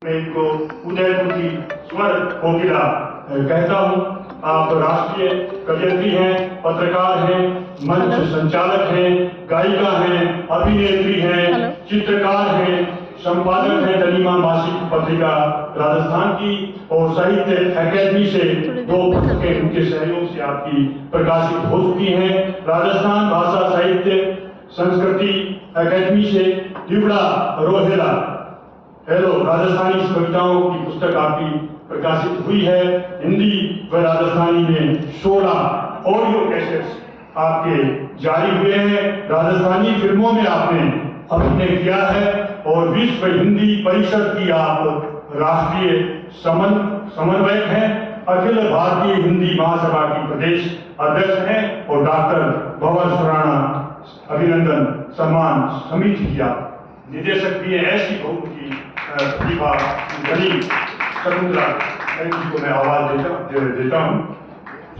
मैं इनको उदयपुर की स्वर कोकिला कहता हूँ। आप राष्ट्रीय कवयित्री हैं, पत्रकार हैं, मंच संचालक हैं, गायिका हैं, अभिनेत्री हैं, चित्रकार हैं, संपादक हैं दलीमा मासिक पत्रिका राजस्थान की, और साहित्य अकेडमी से 2 पुस्तकें उनके सहयोग से आपकी प्रकाशित हो चुकी हैं। राजस्थान भाषा साहित्य संस्कृति अकेडमी से दिवड़ा रोहेला हेलो राजस्थानी कविताओं की पुस्तक आपकी प्रकाशित हुई है। हिंदी व राजस्थानी में 16 ऑडियो कैसेट्स आपके जारी हुए हैं। राजस्थानी फिल्मों में आपने अभिनय किया है और विश्व हिंदी परिषद की आप राष्ट्रीय समन्वयक हैं, अखिल भारतीय हिंदी महासभा की प्रदेश अध्यक्ष हैं और डॉक्टर भंवर सुराणा अभिनंदन सम्मान समिति की आप निदेशक भी है। ऐसी बहुत की प्रतिभा धनी शकुंतला जी को मैं आवाज देता हूँ।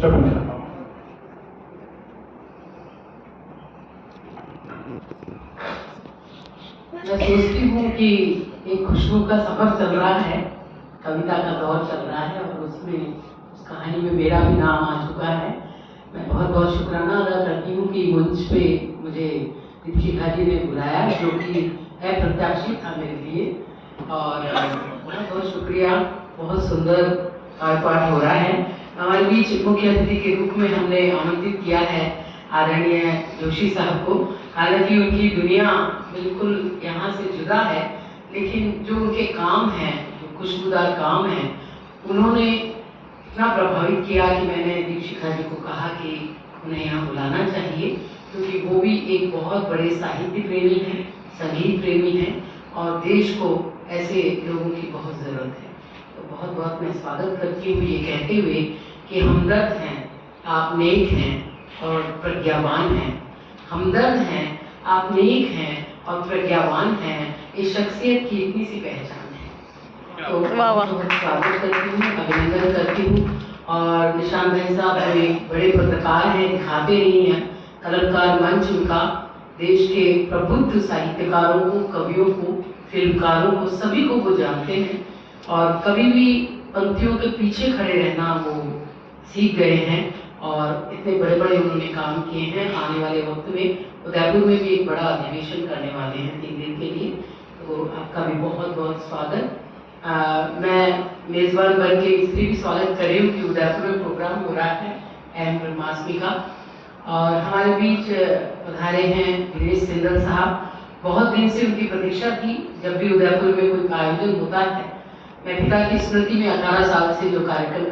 शकुंतला मैं सोचती हूँ कि एक खुशबू का सफर चल रहा है, कविता का दौर चल रहा है और उसमें उस कहानी में मेरा भी नाम आ चुका है। मैं बहुत बहुत शुक्राना अदा करती हूँ कि मंच पे मुझे दीपशिखा जी ने बुलाया, जो कि अप्रत्याशित था मेरे लिए, और बहुत बहुत शुक्रिया। बहुत सुंदर पाठ हो रहा है। हमारे बीच मुख्य अतिथि के रूप में हमने आमंत्रित किया है आदरणीय जोशी साहब को। हालांकि उनकी दुनिया बिल्कुल यहाँ से जुदा है, लेकिन जो उनके काम हैं, जो खुशबूदार काम हैं, उन्होंने इतना प्रभावित किया कि मैंने दीपशिखा जी को कहा कि उन्हें यहाँ बुलाना चाहिए, क्योंकि वो भी एक बहुत बड़े साहित्य प्रेमी हैं, संगीत प्रेमी हैं और देश को ऐसे लोगों की बहुत ज़रूरत है। तो बहुत बहुत मैं स्वागत करती हूँ ये कहते हुए कि हमदर्द हैं, आप नेक हैं और प्रज्ञावान हैं। हमदर्द हैं, आप नेक हैं और प्रज्ञावान हैं, इस शख्सियत की इतनी सी पहचान है। तो बहुत स्वागत करती हूँ, अभिनंदन करती हूँ। और निशान भाई साहब एक बड़े पत्रकार हैं, दिखाते नहीं हैं, कलमकार मंच उनका देश के प्रबुद्ध साहित्यकारों को, कवियों को, फिल्मकारों को, सभी को वो जानते हैं और कभी भी पंक्तियों के पीछे खड़े रहना वो सीख गए हैं और इतने बड़े बड़े उन्होंने काम किए हैं। आने वाले वक्त में उदयपुर में भी एक बड़ा अधिवेशन करने वाले हैं 3 दिन के लिए, तो आपका भी बहुत बहुत स्वागत। मैं मेज़बान बन के इसलिए भी स्वागत कर रही हूँ कि उदयपुर में प्रोग्राम हो रहा है एम ब्रह्माष्टमी का, और हमारे बीच पधारे हैं दिनेश सिंदल साहब। बहुत दिन से उनकी प्रतीक्षा थी। जब भी उदयपुर में कोई आयोजन होता है, मैं पिता की स्मृति में 18 साल से जो कार्यक्रम